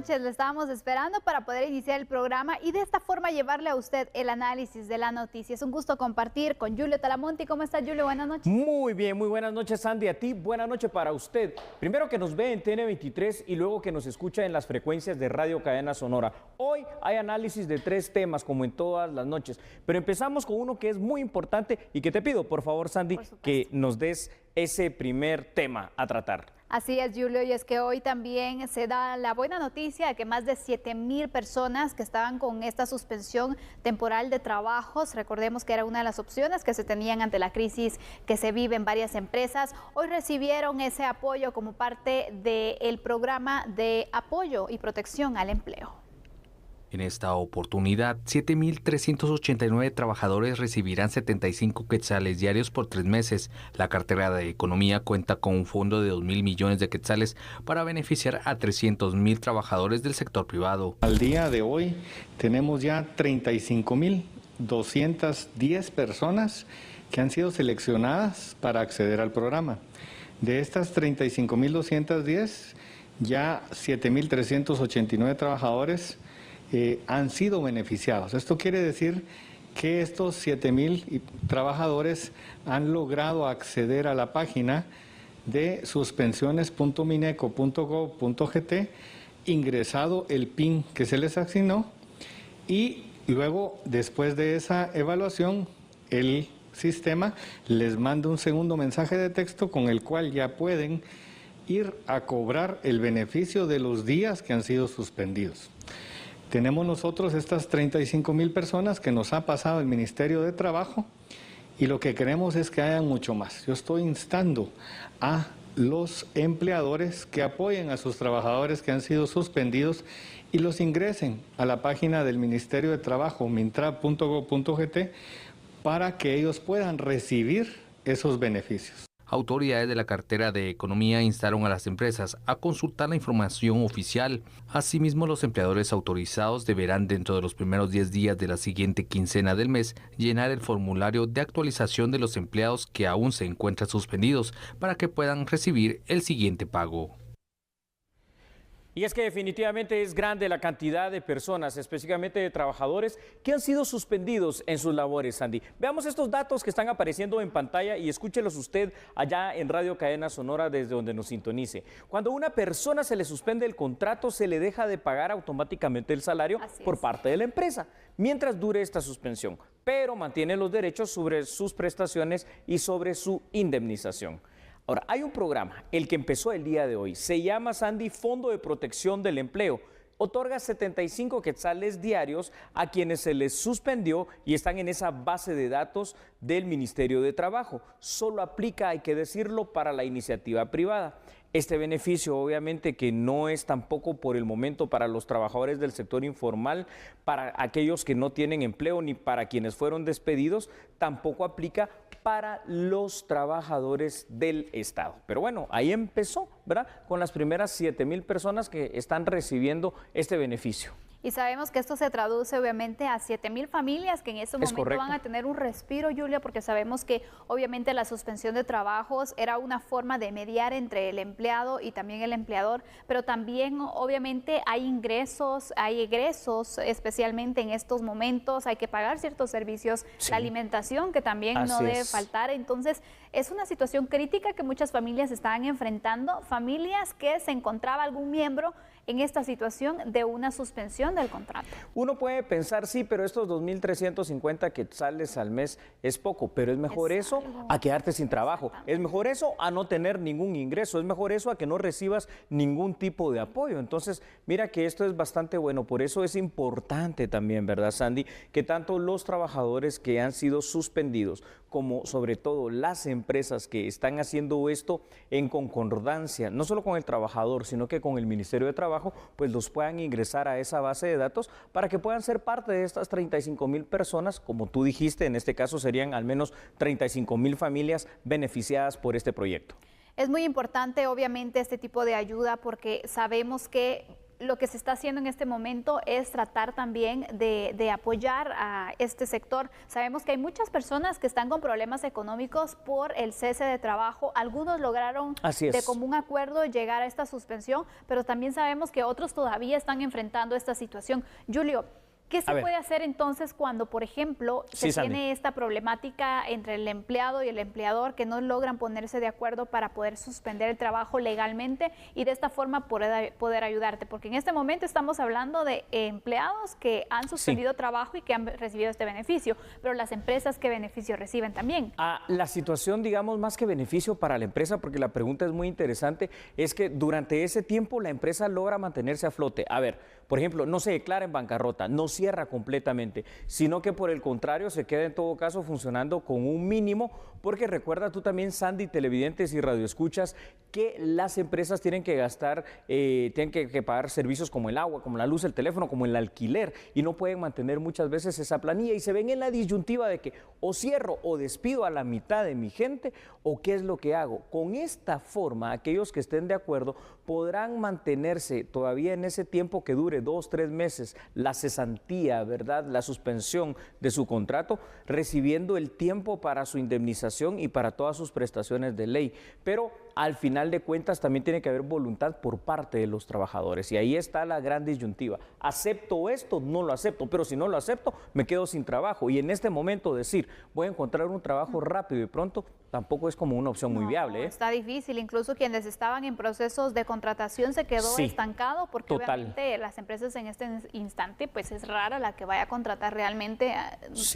noches. Le estábamos esperando para poder iniciar el programa y de esta forma llevarle a usted el análisis de la noticia. Es un gusto compartir con Julio Talamonte. ¿Cómo está, Julio? Buenas noches. Muy bien, muy buenas noches, Sandy. A ti, buenas noches para usted. Primero que nos ve en TN23 y luego que nos escucha en las frecuencias de Radio Cadena Sonora. Hoy hay análisis de 3 temas, como en todas las noches. Pero empezamos con uno que es muy importante y que te pido, por favor, Sandy, que nos des ese primer tema a tratar. Así es, Julio, y es que hoy también se da la buena noticia de que más de 7,000 personas que estaban con esta suspensión temporal de trabajos, recordemos que era una de las opciones que se tenían ante la crisis que se vive en varias empresas, hoy recibieron ese apoyo como parte del programa de apoyo y protección al empleo. En esta oportunidad, 7.389 trabajadores recibirán 75 quetzales diarios por 3 meses. La cartera de Economía cuenta con un fondo de 2.000 millones de quetzales para beneficiar a 300.000 trabajadores del sector privado. Al día de hoy tenemos ya 35.210 personas que han sido seleccionadas para acceder al programa. De estas 35.210, ya 7.389 trabajadores han sido beneficiados. Esto quiere decir que estos 7,000 trabajadores han logrado acceder a la página de suspensiones.mineco.gov.gt, ingresado el PIN que se les asignó y luego, después de esa evaluación, el sistema les manda un segundo mensaje de texto con el cual ya pueden ir a cobrar el beneficio de los días que han sido suspendidos. Tenemos nosotros estas 35,000 personas que nos ha pasado el Ministerio de Trabajo y lo que queremos es que haya mucho más. Yo estoy instando a los empleadores que apoyen a sus trabajadores que han sido suspendidos y los ingresen a la página del Ministerio de Trabajo, mintrab.gov.gt, para que ellos puedan recibir esos beneficios. Autoridades de la cartera de Economía instaron a las empresas a consultar la información oficial. Asimismo, los empleadores autorizados deberán, dentro de los primeros 10 días de la siguiente quincena del mes, llenar el formulario de actualización de los empleados que aún se encuentran suspendidos para que puedan recibir el siguiente pago. Y es que definitivamente es grande la cantidad de personas, específicamente de trabajadores, que han sido suspendidos en sus labores, Sandy. Veamos estos datos que están apareciendo en pantalla y escúchelos usted allá en Radio Cadena Sonora desde donde nos sintonice. Cuando a una persona se le suspende el contrato, se le deja de pagar automáticamente el salario por parte de la empresa, mientras dure esta suspensión, pero mantiene los derechos sobre sus prestaciones y sobre su indemnización. Ahora, hay un programa, el que empezó el día de hoy, se llama, Sandy, Fondo de Protección del Empleo. Otorga 75 quetzales diarios a quienes se les suspendió y están en esa base de datos del Ministerio de Trabajo. Solo aplica, hay que decirlo, para la iniciativa privada. Este beneficio, obviamente, que no es tampoco por el momento para los trabajadores del sector informal, para aquellos que no tienen empleo ni para quienes fueron despedidos, tampoco aplica para los trabajadores del Estado. Pero bueno, ahí empezó, ¿verdad? Con las primeras 7,000 personas que están recibiendo este beneficio. Y sabemos que esto se traduce obviamente a 7,000 familias que en este momento van a tener un respiro, Julia, porque sabemos que obviamente la suspensión de trabajos era una forma de mediar entre el empleado y también el empleador, pero también obviamente hay ingresos, hay egresos, especialmente en estos momentos, hay que pagar ciertos servicios, la alimentación que también no debe faltar. Entonces es una situación crítica que muchas familias están enfrentando, familias que se encontraba algún miembro en esta situación de una suspensión del contrato. Uno puede pensar, sí, pero estos 2,350 quetzales al mes es poco, pero es mejor eso a quedarte sin trabajo, es mejor eso a no tener ningún ingreso, es mejor eso a que no recibas ningún tipo de apoyo. Entonces, mira que esto es bastante bueno, por eso es importante también, ¿verdad, Sandy?, que tanto los trabajadores que han sido suspendidos como sobre todo las empresas que están haciendo esto en concordancia, no solo con el trabajador, sino que con el Ministerio de Trabajo, pues los puedan ingresar a esa base de datos para que puedan ser parte de estas 35,000 personas, como tú dijiste, en este caso serían al menos 35,000 familias beneficiadas por este proyecto. Es muy importante, obviamente, este tipo de ayuda porque sabemos que lo que se está haciendo en este momento es tratar también de apoyar a este sector. Sabemos que hay muchas personas que están con problemas económicos por el cese de trabajo. Algunos lograron de común acuerdo llegar a esta suspensión, pero también sabemos que otros todavía están enfrentando esta situación. Julio, ¿qué se puede hacer entonces cuando, por ejemplo, se tiene esta problemática entre el empleado y el empleador que no logran ponerse de acuerdo para poder suspender el trabajo legalmente y de esta forma poder ayudarte? Porque en este momento estamos hablando de empleados que han suspendido trabajo y que han recibido este beneficio, pero las empresas, ¿qué beneficio reciben también? La situación, digamos, más que beneficio para la empresa, porque la pregunta es muy interesante, es que durante ese tiempo la empresa logra mantenerse a flote. A ver, por ejemplo, no se declara en bancarrota, no cierra completamente, sino que por el contrario se queda en todo caso funcionando con un mínimo, porque recuerda tú también, Sandy, televidentes y radioescuchas, que las empresas tienen que gastar, tienen que pagar servicios como el agua, como la luz, el teléfono, como el alquiler, y no pueden mantener muchas veces esa planilla y se ven en la disyuntiva de que o cierro o despido a la mitad de mi gente o qué es lo que hago. Con esta forma, aquellos que estén de acuerdo podrán mantenerse todavía en ese tiempo que dure 2, 3 meses, la cesantía, ¿verdad?, la suspensión de su contrato, recibiendo el tiempo para su indemnización y para todas sus prestaciones de ley. Pero al final de cuentas también tiene que haber voluntad por parte de los trabajadores y ahí está la gran disyuntiva. ¿Acepto esto? No lo acepto, pero si no lo acepto, me quedo sin trabajo. Y en este momento decir, voy a encontrar un trabajo rápido y pronto, tampoco es como una opción muy viable. Está difícil, incluso quienes estaban en procesos de contratación se quedó estancado porque obviamente las empresas en este instante pues es rara la que vaya a contratar realmente,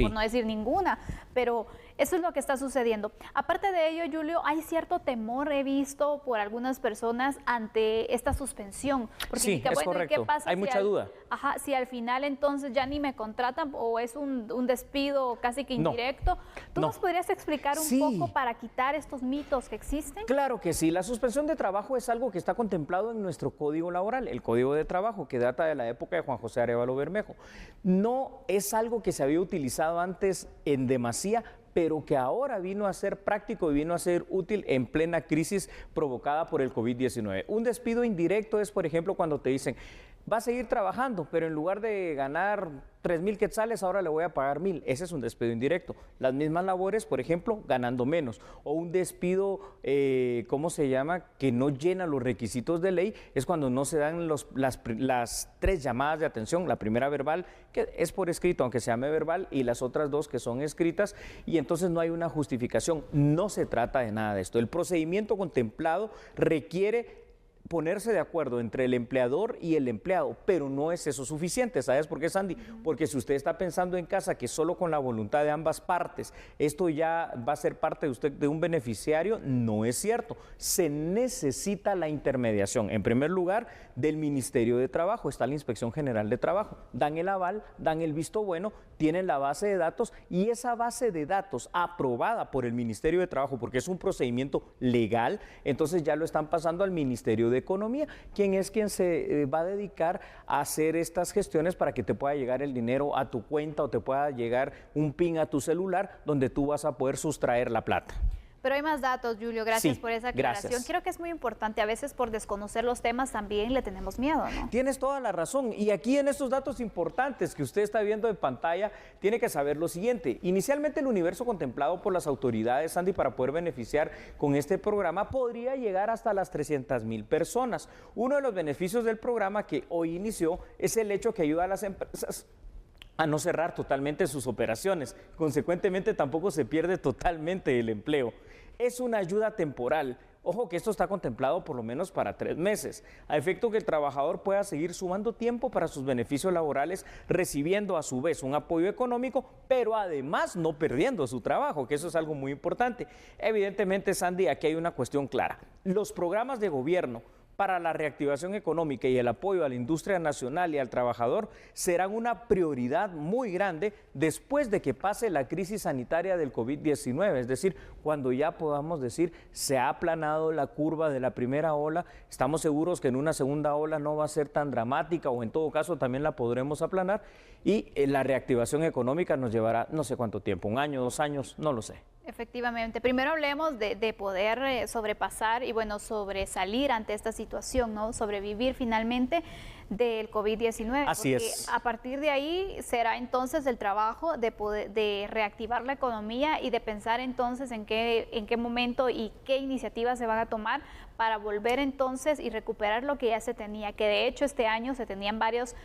por no decir ninguna, pero eso es lo que está sucediendo. Aparte de ello, Julio, hay cierto temor, he visto por algunas personas ante esta suspensión. Porque es correcto, ¿qué pasa hay mucha duda. Si al final entonces ya ni me contratan o es un despido casi que indirecto. ¿Tú nos podrías explicar un poco para quitar estos mitos que existen? Claro que sí, la suspensión de trabajo es algo que está contemplado en nuestro Código Laboral, el Código de Trabajo, que data de la época de Juan José Arévalo Bermejo. No es algo que se había utilizado antes en demasía, pero que ahora vino a ser práctico y vino a ser útil en plena crisis provocada por el COVID-19. Un despido indirecto es, por ejemplo, cuando te dicen, va a seguir trabajando, pero en lugar de ganar 3,000 quetzales, ahora le voy a pagar 1,000. Ese es un despido indirecto. Las mismas labores, por ejemplo, ganando menos. O un despido, ¿cómo se llama?, que no llena los requisitos de ley, es cuando no se dan las 3 llamadas de atención, la primera verbal, que es por escrito, aunque se llame verbal, y las otras 2 que son escritas, y entonces no hay una justificación. No se trata de nada de esto. El procedimiento contemplado requiere ponerse de acuerdo entre el empleador y el empleado, pero no es eso suficiente. ¿Sabes por qué, Sandy? Porque si usted está pensando en casa que solo con la voluntad de ambas partes esto ya va a ser parte de usted de un beneficiario, no es cierto. Se necesita la intermediación, en primer lugar, del Ministerio de Trabajo. Está la Inspección General de Trabajo. Dan el aval, dan el visto bueno, tienen la base de datos y esa base de datos aprobada por el Ministerio de Trabajo, porque es un procedimiento legal, entonces ya lo están pasando al Ministerio de Economía, quien se va a dedicar a hacer estas gestiones para que te pueda llegar el dinero a tu cuenta o te pueda llegar un PIN a tu celular donde tú vas a poder sustraer la plata. Pero hay más datos, Julio, gracias por esa aclaración. Creo que es muy importante, a veces por desconocer los temas también le tenemos miedo, ¿no? Tienes toda la razón, y aquí en estos datos importantes que usted está viendo en pantalla, tiene que saber lo siguiente. Inicialmente el universo contemplado por las autoridades, Sandy, para poder beneficiar con este programa, podría llegar hasta las 300,000 personas. Uno de los beneficios del programa que hoy inició es el hecho que ayuda a las empresas a no cerrar totalmente sus operaciones. Consecuentemente, tampoco se pierde totalmente el empleo. Es una ayuda temporal. Ojo que esto está contemplado por lo menos para 3 meses, a efecto que el trabajador pueda seguir sumando tiempo para sus beneficios laborales, recibiendo a su vez un apoyo económico, pero además no perdiendo su trabajo, que eso es algo muy importante. Evidentemente, Sandy, aquí hay una cuestión clara. Los programas de gobierno para la reactivación económica y el apoyo a la industria nacional y al trabajador serán una prioridad muy grande después de que pase la crisis sanitaria del COVID-19, es decir, cuando ya podamos decir se ha aplanado la curva de la primera ola, estamos seguros que en una segunda ola no va a ser tan dramática o en todo caso también la podremos aplanar y la reactivación económica nos llevará no sé cuánto tiempo, 1 año, 2 años, no lo sé. Efectivamente. Primero hablemos de poder sobrepasar y bueno, sobresalir ante esta situación, ¿no? Sobrevivir finalmente. del COVID-19. Así porque es. a partir de ahí será entonces el trabajo de reactivar la economía y de pensar entonces en qué momento y qué iniciativas se van a tomar para volver entonces y recuperar lo que ya se tenía, que de hecho este año se tenían varias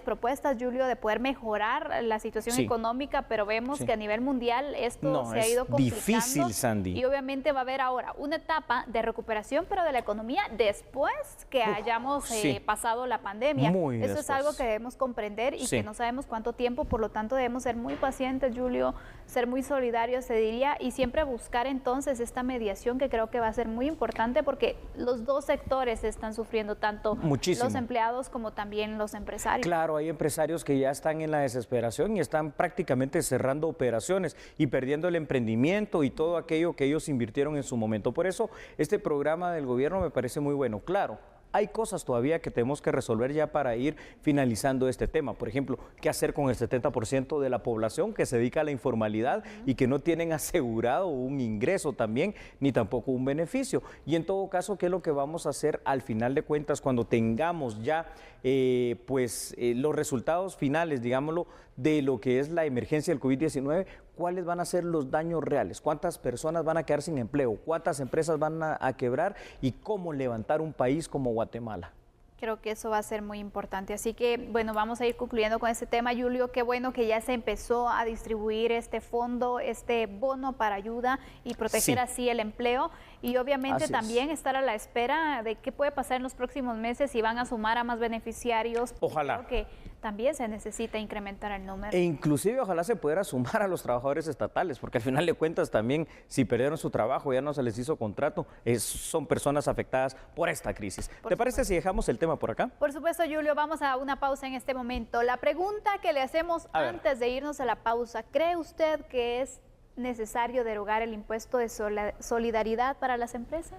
propuestas, Julio, de poder mejorar la situación económica, pero vemos que a nivel mundial esto se ha ido complicando. Difícil, Sandy. Y obviamente va a haber ahora una etapa de recuperación, pero de la economía después que hayamos pasado la pandemia. Eso es algo que debemos comprender y que no sabemos cuánto tiempo, por lo tanto debemos ser muy pacientes, Julio, ser muy solidarios, se diría, y siempre buscar entonces esta mediación que creo que va a ser muy importante porque los dos sectores están sufriendo, tanto los empleados como también los empresarios. Claro, hay empresarios que ya están en la desesperación y están prácticamente cerrando operaciones y perdiendo el emprendimiento y todo aquello que ellos invirtieron en su momento. Por eso este programa del gobierno me parece muy bueno. Claro, hay cosas todavía que tenemos que resolver ya para ir finalizando este tema. Por ejemplo, ¿qué hacer con el 70% de la población que se dedica a la informalidad y que no tienen asegurado un ingreso también, ni tampoco un beneficio? Y en todo caso, ¿qué es lo que vamos a hacer al final de cuentas cuando tengamos ya los resultados finales, digámoslo, de lo que es la emergencia del COVID-19? ¿Cuáles van a ser los daños reales? ¿Cuántas personas van a quedar sin empleo? ¿Cuántas empresas van a quebrar? ¿Y cómo levantar un país como Guatemala? Creo que eso va a ser muy importante. Así que, bueno, vamos a ir concluyendo con este tema, Julio. Qué bueno que ya se empezó a distribuir este fondo, este bono para ayuda y proteger así el empleo. Y obviamente también estar a la espera de qué puede pasar en los próximos meses, si van a sumar a más beneficiarios. Ojalá. Creo que también se necesita incrementar el número. E inclusive ojalá se pudiera sumar a los trabajadores estatales, porque al final de cuentas también, si perdieron su trabajo, ya no se les hizo contrato, son personas afectadas por esta crisis. ¿Te parece si dejamos el tema por acá? Por supuesto, Julio, vamos a una pausa en este momento. La pregunta que le hacemos antes de irnos a la pausa, ¿cree usted que es necesario derogar el impuesto de solidaridad para las empresas?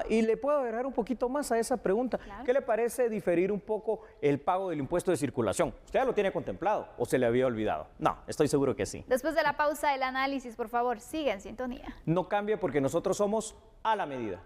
Y le puedo agregar un poquito más a esa pregunta. Claro. ¿Qué le parece diferir un poco el pago del impuesto de circulación? ¿Usted ya lo tiene contemplado o se le había olvidado? No, estoy seguro que sí. Después de la pausa, el análisis, por favor, sigue en sintonía. No cambie porque nosotros somos a la medida.